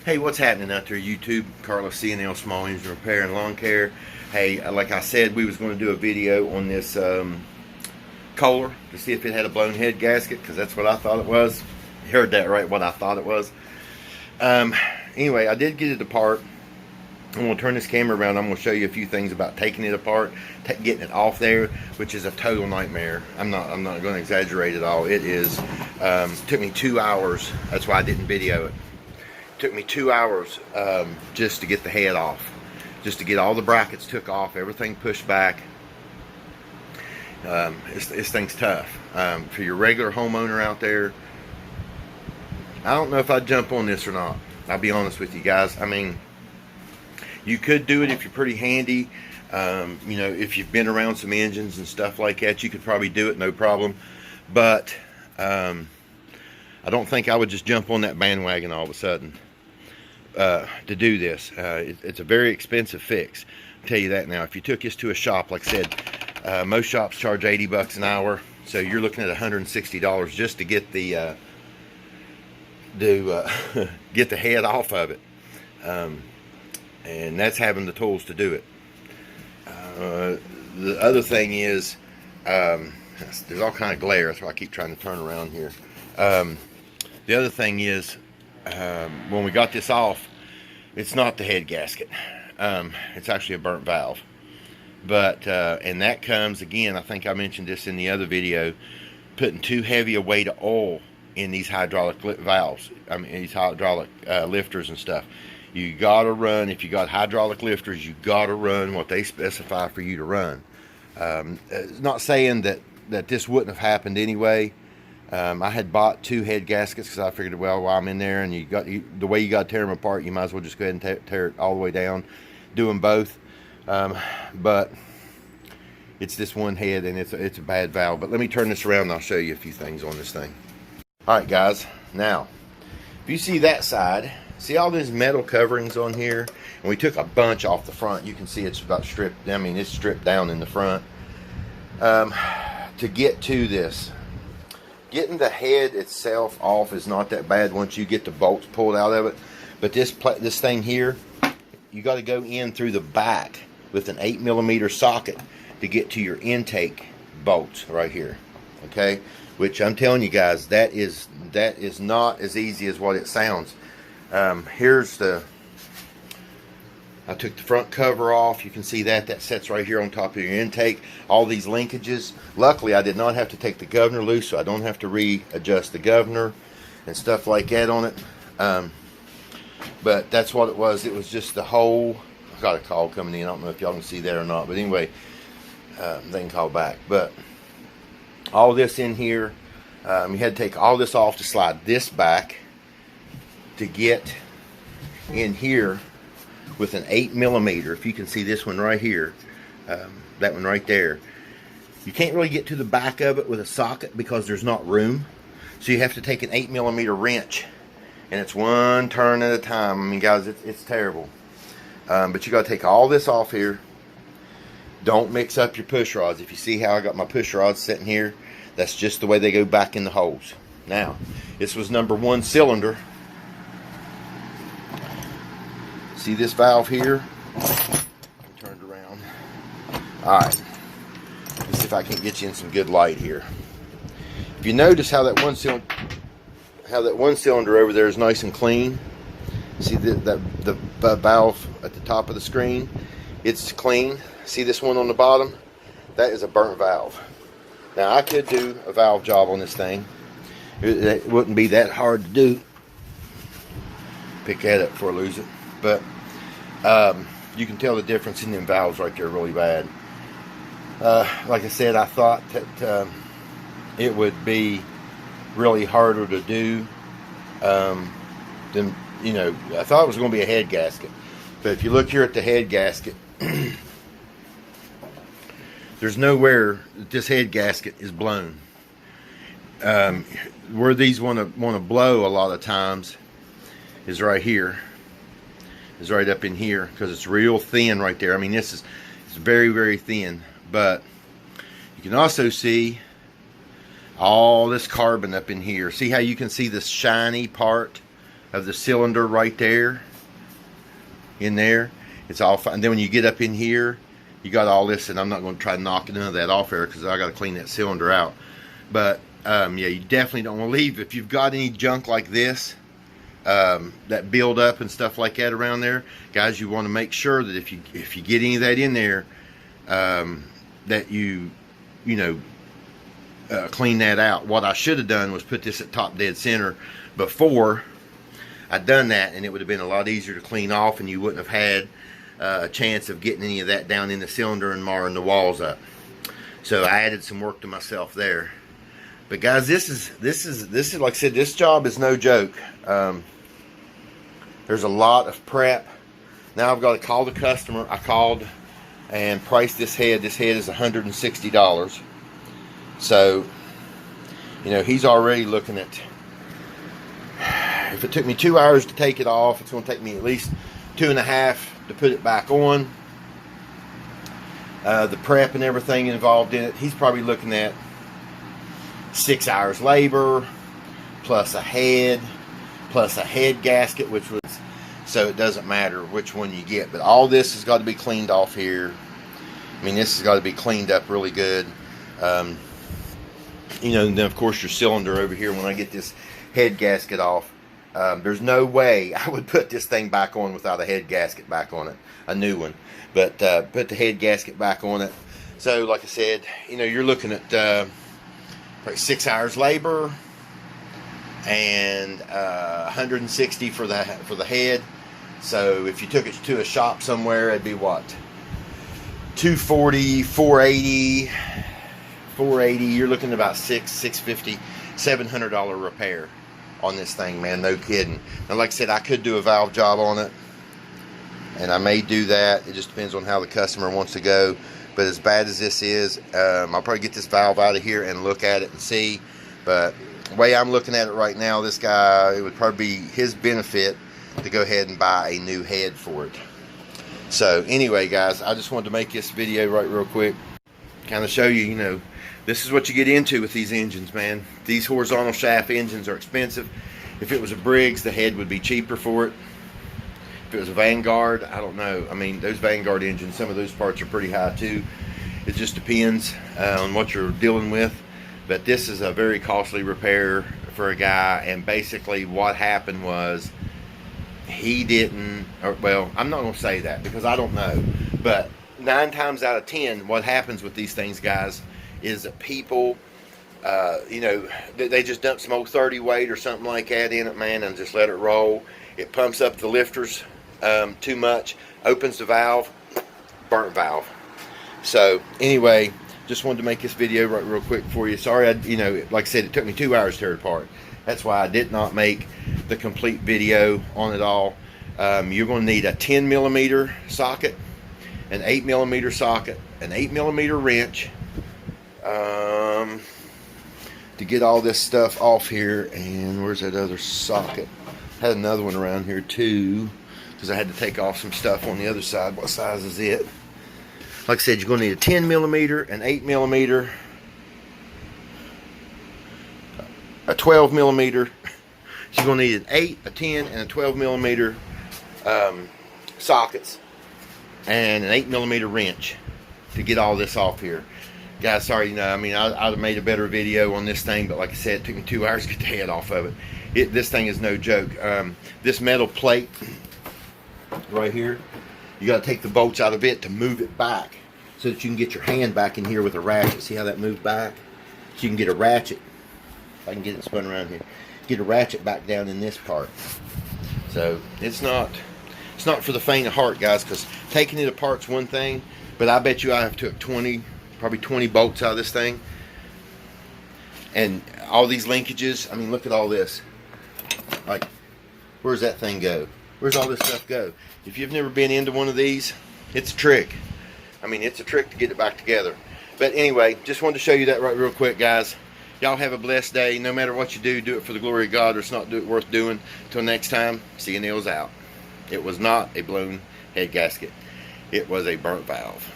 Hey, what's happening out there, YouTube? Carlos C&L Small Engine Repair and Lawn Care. Hey, like I said, we was going to do a video on this Kohler to see if it had a blown head gasket, because that's what I thought it was. You heard that right, what I thought it was. Anyway, I did get it apart. I'm going to turn this camera around. I'm going to show you a few things about taking it apart, getting it off there, which is a total nightmare. I'm not going to exaggerate at all. It is. Took me 2 hours. That's why I didn't video it. Took me 2 hours just to get the head off, just to get all the brackets took off, everything pushed back. This thing's tough. For your regular homeowner out there, I don't know if I'd jump on this or not. I'll be honest with you guys. I mean, you could do it if you're pretty handy. You know, if you've been around some engines and stuff like that, you could probably do it, no problem. But I don't think I would just jump on that bandwagon all of a sudden to do this. It's a very expensive fix. I'll tell you that now. If you took this to a shop, like I said, most shops charge 80 bucks an hour, so you're looking at $160 just to get the get the head off of it, and that's having the tools to do it. The other thing is, there's all kind of glare, that's why I keep trying to turn around here. The other thing is, when we got this off, it's not the head gasket. It's actually a burnt valve. But and that comes, again, I think I mentioned this in the other video, putting too heavy a weight of oil in these hydraulic valves. I mean, these hydraulic lifters and stuff. You gotta run, if you got hydraulic lifters, you gotta run what they specify for you to run. It's not saying that this wouldn't have happened anyway. I had bought 2 head gaskets because I figured, well, while I'm in there and the way you got to tear them apart, you might as well just go ahead and tear it all the way down, do them both. But it's this one head, and it's a bad valve. But let me turn this around and I'll show you a few things on this thing. All right, guys. Now, if you see that side, see all these metal coverings on here, and we took a bunch off the front. You can see it's about stripped. I mean, it's stripped down in the front. To get to this. Getting the head itself off is not that bad once you get the bolts pulled out of it. But this thing here, you got to go in through the back with an 8mm socket to get to your intake bolts right here. Okay, which I'm telling you guys, that is not as easy as what it sounds. I took the front cover off. You can see that sets right here on top of your intake. All these linkages. Luckily, I did not have to take the governor loose, so I don't have to readjust the governor and stuff like that on it. But that's what it was. It was just the whole. I got a call coming in. I don't know if y'all can see that or not. But anyway, they can call back. But all this in here, you had to take all this off to slide this back to get in here with an 8mm. If you can see this one right here, that one right there, you can't really get to the back of it with a socket because there's not room, so you have to take an 8mm wrench, and it's one turn at a time. I mean, guys, it's terrible. But you got to take all this off here. Don't mix up your push rods. If you see how I got my push rods sitting here, that's just the way they go back in the holes. Now, this was number 1 cylinder. See this valve here? Turned around. Alright. Let's see if I can get you in some good light here. If you notice how that one cylinder over there is nice and clean. See the valve at the top of the screen? It's clean. See this one on the bottom? That is a burnt valve. Now, I could do a valve job on this thing. It wouldn't be that hard to do. Pick that up before I lose it. But you can tell the difference in them valves right there really bad. Like I said, I thought that it would be really harder to do than, you know, I thought it was going to be a head gasket. But if you look here at the head gasket, there's nowhere that this head gasket is blown. Where these want to blow a lot of times is right here. Is right up in here, because it's real thin right there. I mean, it's very, very thin. But you can also see all this carbon up in here. See how you can see this shiny part of the cylinder right there. In there, it's all fine. And then when you get up in here, you got all this, and I'm not going to try to knock none of that off there because I got to clean that cylinder out. But yeah, you definitely don't want to leave. If you've got any junk like this, that build up and stuff like that around there, guys, you want to make sure that if you get any of that in there, that you know, clean that out. What I should have done was put this at top dead center before I'd done that, and it would have been a lot easier to clean off, and you wouldn't have had a chance of getting any of that down in the cylinder and marring the walls up. So I added some work to myself there. But guys, this is like I said, this job is no joke. There's a lot of prep. Now I've got to call the customer. I called and priced this head. This head is $160. So, you know, he's already looking at, if it took me 2 hours to take it off, it's going to take me at least 2.5 to put it back on. The prep and everything involved in it, he's probably looking at 6 hours labor, plus a head gasket, which was, so it doesn't matter which one you get. But all this has got to be cleaned off here. I mean, this has got to be cleaned up really good. You know, and then of course your cylinder over here, when I get this head gasket off, there's no way I would put this thing back on without a head gasket back on it, a new one. But put the head gasket back on it. So like I said, you know, you're looking at probably 6 hours labor and 160 for the head. So if you took it to a shop somewhere, it'd be what, 240, 480. You're looking at about $650, $700 repair on this thing, man. No kidding. Now, like I said, I could do a valve job on it, and I may do that. It just depends on how the customer wants to go. But as bad as this is, I'll probably get this valve out of here and look at it and see. But the way I'm looking at it right now, this guy, it would probably be his benefit to go ahead and buy a new head for it. So anyway, guys, I just wanted to make this video right real quick, kind of show you, you know, this is what you get into with these engines, man. These horizontal shaft engines are expensive. If it was a Briggs, the head would be cheaper for it. If it was a Vanguard, I don't know. I mean, those Vanguard engines, some of those parts are pretty high too. It just depends on what you're dealing with. But this is a very costly repair for a guy. And basically what happened was, he didn't, or, well, I'm not going to say that because I don't know. But 9 times out of 10, what happens with these things, guys, is that people, you know, they just dump some old 30 weight or something like that in it, man, and just let it roll. It pumps up the lifters too much, opens the valve, burnt valve. So anyway, just wanted to make this video right real quick for you. Sorry, you know, like I said, it took me 2 hours to tear it apart. That's why I did not make the complete video on it all. You're going to need a 10mm socket, an 8mm socket, an 8mm wrench, to get all this stuff off here. And where's that other socket? Had another one around here too, because I had to take off some stuff on the other side. What size is it? Like I said, you're going to need a 10mm, an 8mm, a 12mm. So you're going to need an 8, a 10, and a 12mm sockets, and an 8mm wrench to get all this off here. Guys, sorry, you know, I mean, I'd have made a better video on this thing, but like I said, it took me 2 hours to get the head off of it. This thing is no joke. This metal plate right here, you got to take the bolts out of it to move it back so that you can get your hand back in here with a ratchet. See how that moved back? So you can get a ratchet. If I can get it spun around here, get a ratchet back down in this part. So it's not for the faint of heart, guys, because taking it apart's one thing, but I bet you I have took probably 20 bolts out of this thing, and all these linkages. I mean, look at all this. Like, where's that thing go? Where's all this stuff go? If you've never been into one of these, it's a trick. I mean, it's a trick to get it back together. But anyway, just wanted to show you that right real quick, guys. Y'all have a blessed day. No matter what you do, do it for the glory of God, or it's not worth doing. Till next time, see you nails out. It was not a blown head gasket. It was a burnt valve.